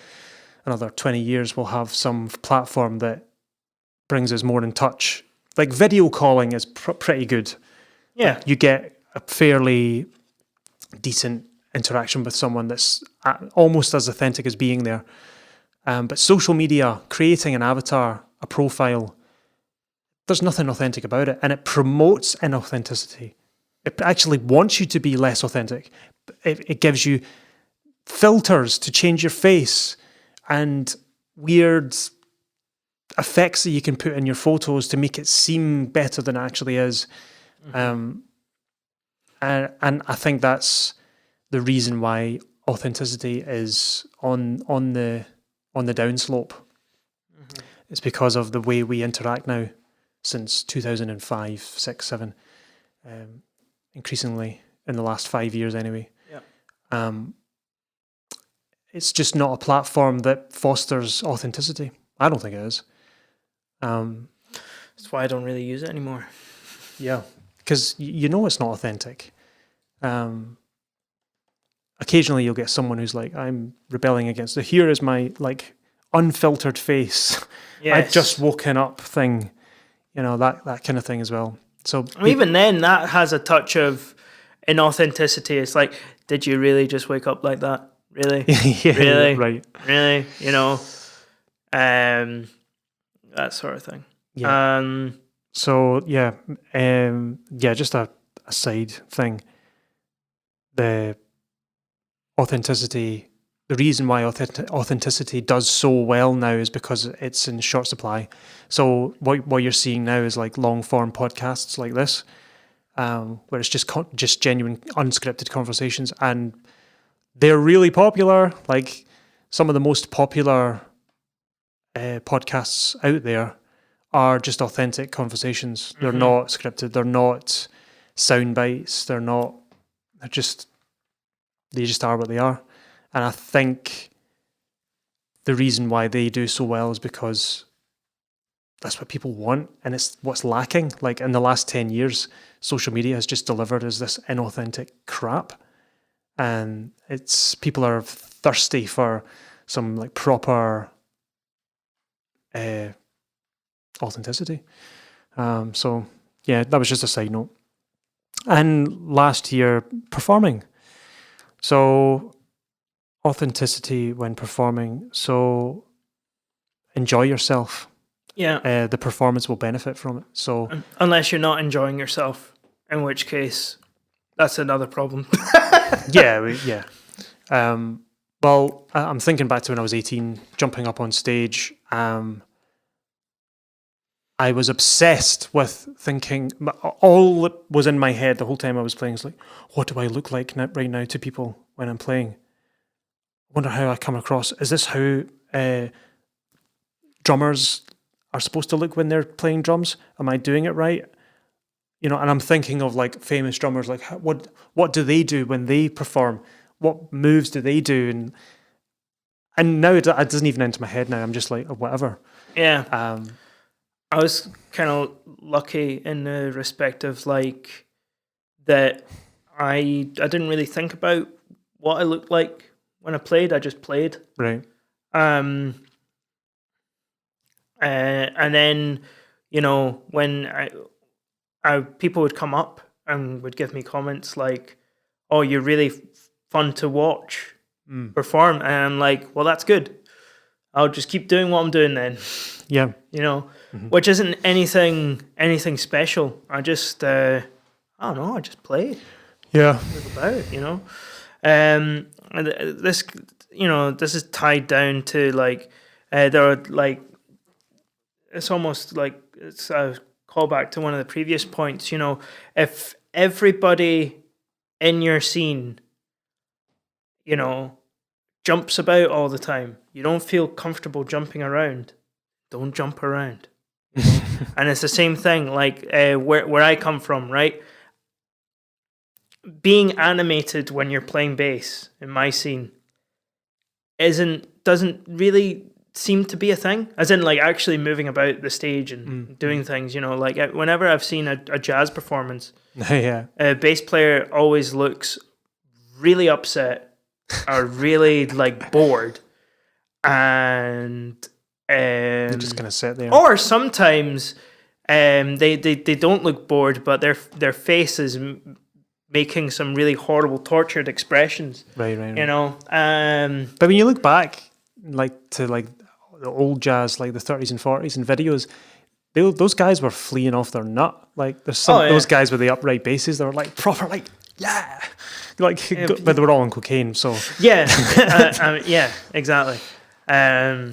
S1: another 20 years we'll have some platform that brings us more in touch. Like video calling is pretty good. Yeah, you get a fairly decent interaction with someone that's almost as authentic as being there. But social media, creating an avatar, a profile, there's nothing authentic about it, and it promotes inauthenticity. It actually wants you to be less authentic. It gives you filters to change your face and weird effects that you can put in your photos to make it seem better than it actually is. And I think that's the reason why authenticity is on the downslope. It's because of the way we interact now since 2005, 6, 7, increasingly in the last 5 years anyway. It's just not a platform that fosters authenticity. I don't think it is.
S2: That's why I don't really use it anymore.
S1: Yeah, because you know it's not authentic. Occasionally you'll get someone who's like, I'm rebelling against it. Here is my like unfiltered face. Yes. I've just woken up thing. You know, that kind of thing as well. So
S2: even then, that has a touch of inauthenticity. It's like, did you really just wake up like that? Really?
S1: Yeah,
S2: really?
S1: Right.
S2: Really? You know, that sort of thing.
S1: Yeah. So yeah, just a side thing. The authenticity. The reason why authenticity does so well now is because it's in short supply. So what you're seeing now is like long form podcasts like this, where it's just genuine unscripted conversations, and they're really popular. Like some of the most popular podcasts out there are just authentic conversations. They're not scripted. They're not sound bites. They just are what they are. And I think the reason why they do so well is because that's what people want, and it's what's lacking. Like in the last 10 years, social media has just delivered us this inauthentic crap, and people are thirsty for some like proper authenticity. So yeah, that was just a side note. And last year, performing. So authenticity when performing. So enjoy yourself. Yeah. The performance will benefit from it. So
S2: unless you're not enjoying yourself, in which case that's another problem.
S1: yeah. Well, I'm thinking back to when I was 18, jumping up on stage. I was obsessed with thinking, all that was in my head the whole time I was playing is like, what do I look like right now to people when I'm playing? I wonder how I come across. Is this how drummers are supposed to look when they're playing drums? Am I doing it right? You know, and I'm thinking of like famous drummers, like what do they do when they perform? What moves do they do? And now it doesn't even enter my head now. I'm just like, oh, whatever.
S2: Yeah. I was kind of lucky in the respect of like that I didn't really think about what I looked like when I played. I just played.
S1: Right.
S2: And then, you know, when people would come up and would give me comments like, oh, you're really fun to watch perform. And I'm like, well, that's good. I'll just keep doing what I'm doing then.
S1: Yeah.
S2: You know, which isn't anything special. I just I don't know. I just play.
S1: Yeah.
S2: About it, you know. And this, you know, this is tied down to like there are like it's almost like it's a callback to one of the previous points. You know, if everybody in your scene, you know, jumps about all the time, you don't feel comfortable jumping around. Don't jump around. And it's the same thing. Like where I come from, right? Being animated when you're playing bass in my scene doesn't really seem to be a thing, as in like actually moving about the stage and doing things, you know. Like whenever I've seen a jazz performance,
S1: Yeah.
S2: a bass player always looks really upset or really like bored, and
S1: They're just gonna sit there.
S2: or sometimes they don't look bored, but their face is making some really horrible, tortured expressions.
S1: Right.
S2: You know.
S1: But when you look back, like to like the old jazz, like the 30s and 40s, and videos, those guys were fleeing off their nut. Like there's some those guys with the upright basses that were like proper, like but they were all on cocaine. So
S2: yeah, yeah, exactly.
S1: So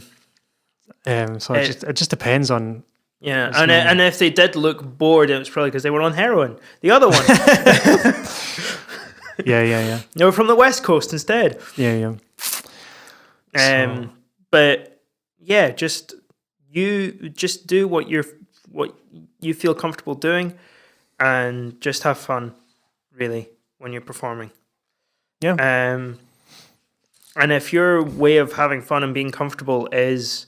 S1: it just depends on.
S2: Yeah, and if they did look bored, it was probably because they were on heroin. The other one.
S1: Yeah.
S2: They were from the West Coast instead.
S1: Yeah.
S2: But yeah, just do what you feel comfortable doing, and just have fun, really, when you're performing.
S1: Yeah.
S2: And if your way of having fun and being comfortable is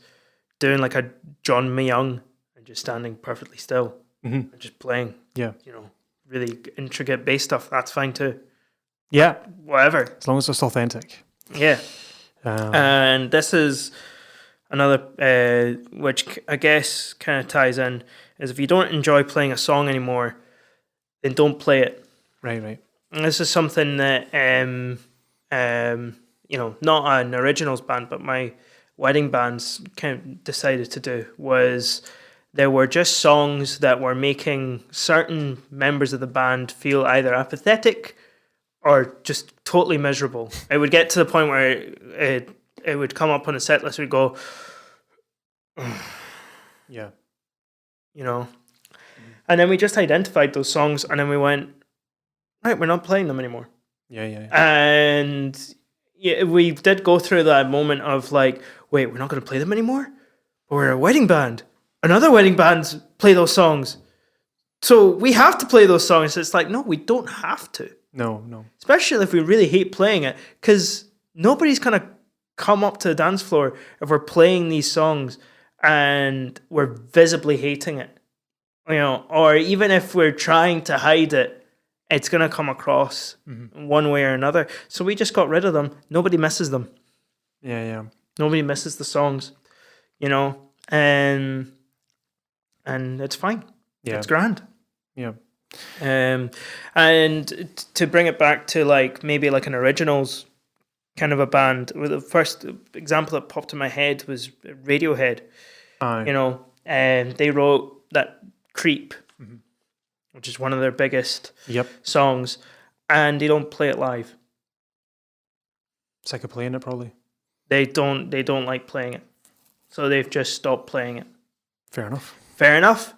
S2: doing like a John Mayung, just standing perfectly still and just playing, you know, really intricate bass stuff, that's fine too.
S1: Yeah.
S2: Whatever.
S1: As long as it's authentic.
S2: Yeah. And this is another, which I guess kind of ties in, is if you don't enjoy playing a song anymore, then don't play it.
S1: Right.
S2: And this is something that, you know, not an originals band, but my wedding bands kind of decided to do, was there were just songs that were making certain members of the band feel either apathetic or just totally miserable. It would get to the point where it would come up on the set list, we'd go,
S1: yeah,
S2: you know. And then we just identified those songs, and then we went, right, we're not playing them anymore.
S1: Yeah.
S2: And yeah, we did go through that moment of like, wait, we're not going to play them anymore? But we're a wedding band. And other wedding bands play those songs. So we have to play those songs. It's like, no, we don't have to.
S1: No.
S2: Especially if we really hate playing it, because nobody's going to come up to the dance floor if we're playing these songs and we're visibly hating it. You know, or even if we're trying to hide it, it's going to come across one way or another. So we just got rid of them. Nobody misses them.
S1: Yeah.
S2: Nobody misses the songs, you know, and it's fine.
S1: Yeah.
S2: It's grand.
S1: Yeah.
S2: And to bring it back to like maybe like an originals kind of a band, the first example that popped in my head was Radiohead. You know, and they wrote that Creep, which is one of their biggest songs, and they don't play it live.
S1: Sick of playing it, probably.
S2: They don't like playing it, so they've just stopped playing it.
S1: Fair enough.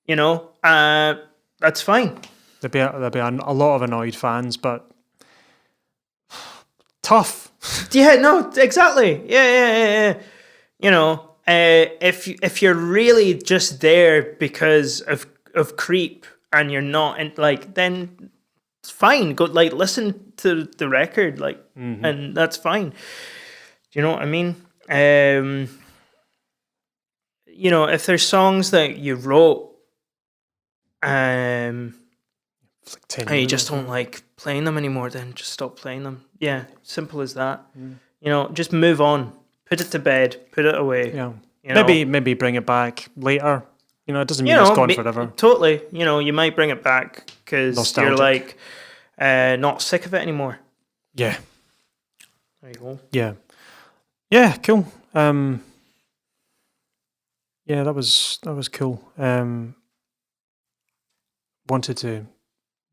S2: You know, that's fine.
S1: There'll be a lot of annoyed fans, but tough.
S2: Yeah, no, exactly. Yeah. You know, if you're really just there because of Creep and you're not like, then it's fine. Go like listen to the record, like, and that's fine. Do you know what I mean? You know, if there's songs that you wrote, and you just don't like playing them anymore, then just stop playing them. Yeah, simple as that. You know, just move on. Put it to bed. Put it away.
S1: Yeah.
S2: You know?
S1: Maybe bring it back later. You know, it doesn't mean it's gone forever.
S2: Totally. You know, you might bring it back because you're like not sick of it anymore.
S1: Yeah.
S2: There you go.
S1: Yeah, cool. Yeah, that was cool. Wanted to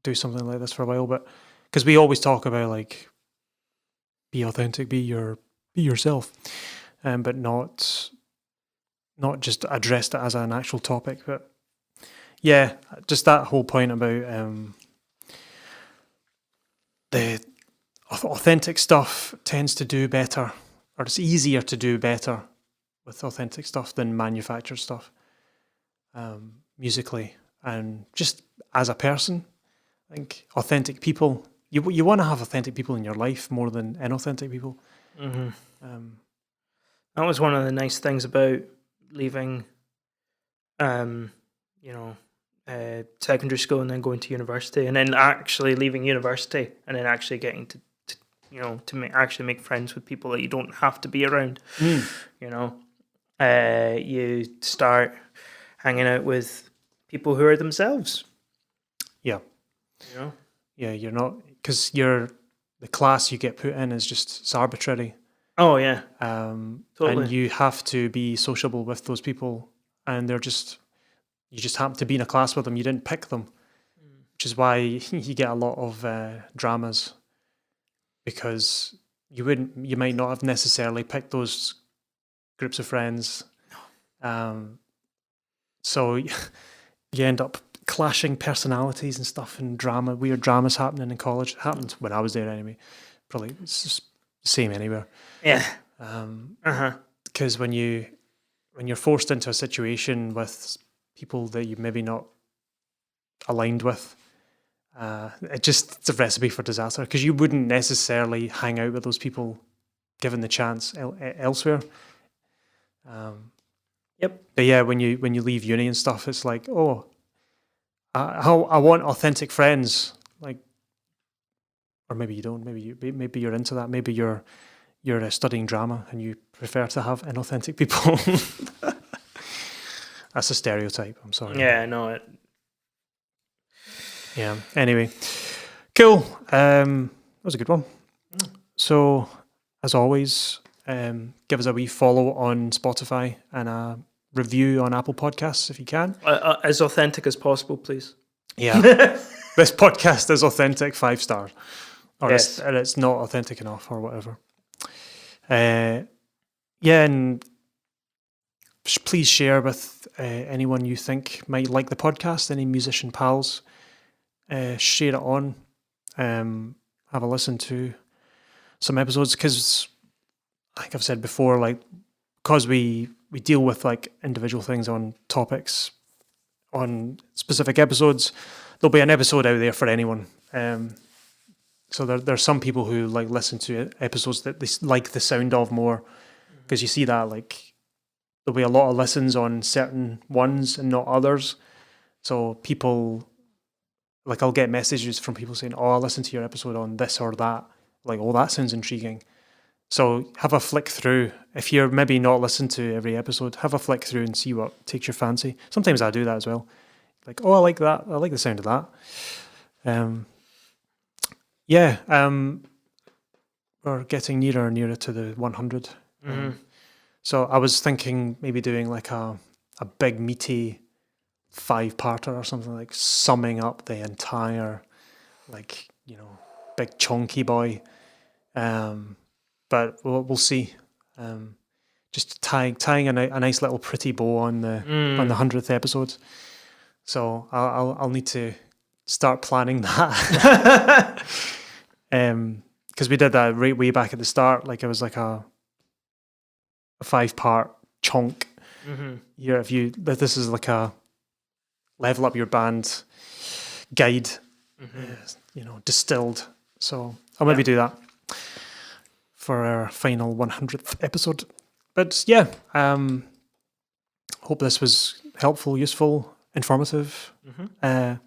S1: do something like this for a while, but because we always talk about like be authentic, be yourself, but not just addressed it as an actual topic. But yeah, just that whole point about the authentic stuff tends to do better, or it's easier to do better with authentic stuff than manufactured stuff, musically and just as a person. I think authentic people, you want to have authentic people in your life more than inauthentic people.
S2: Mm-hmm. That was one of the nice things about leaving, secondary school and then going to university, and then actually leaving university and then actually getting to actually make friends with people that you don't have to be around. You start hanging out with people who are themselves.
S1: Yeah. Yeah, you're not, because the class you get put in is it's arbitrary.
S2: Oh yeah.
S1: Totally. And you have to be sociable with those people, and you just happen to be in a class with them. You didn't pick them, which is why you get a lot of dramas, because you might not have necessarily picked those groups of friends. So you end up clashing personalities and stuff, and weird dramas happening in college. It happened when I was there anyway. Probably it's just the same anywhere.
S2: Yeah.
S1: Because when you're forced into a situation with people that you maybe not aligned with, it's a recipe for disaster, because you wouldn't necessarily hang out with those people given the chance elsewhere.
S2: Yep.
S1: But yeah, when you leave uni and stuff, it's like, oh, I want authentic friends, like, or maybe you don't. Maybe you're into that. Maybe you're studying drama and you prefer to have inauthentic people. That's a stereotype. I'm sorry.
S2: Yeah, I know it.
S1: Yeah. Anyway, cool. That was a good one. So, as always, give us a wee follow on Spotify and a review on Apple Podcasts if you can.
S2: As authentic as possible, please.
S1: Yeah. This podcast is authentic, 5 stars. Or
S2: yes.
S1: It's not authentic enough or whatever. Yeah, and please share with anyone you think might like the podcast, any musician pals. Share it on. Have a listen to some episodes, because I think I've said before, like, because we deal with like individual things on topics on specific episodes, there'll be an episode out there for anyone. So there's some people who like listen to episodes that they like the sound of more, because you see that like there'll be a lot of listens on certain ones and not others. So people, like, I'll get messages from people saying, "Oh, I listened to your episode on this or that. Like, oh, that sounds intriguing." So have a flick through. If you're maybe not listening to every episode, have a flick through and see what takes your fancy. Sometimes I do that as well. Like, oh, I like that. I like the sound of that. We're getting nearer and nearer to the 100. So I was thinking maybe doing like a big meaty 5-parter or something, like summing up the entire, like, big chunky boy. But we'll see. Just tying a nice little pretty bow on the 100th episode. So I'll need to start planning that. Because we did that right way back at the start. Like, it was like a 5-part chunk. Here, this is like a level up your band guide, distilled. So I'll maybe do that for our final 100th episode. But yeah, hope this was helpful, useful, informative. And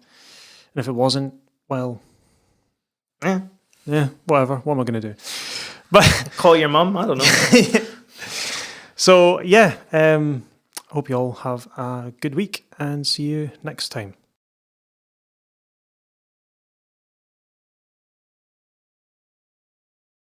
S1: if it wasn't, well, yeah, whatever. What am I going to do? But
S2: call your mum. I don't know.
S1: So yeah, hope you all have a good week and see you next time.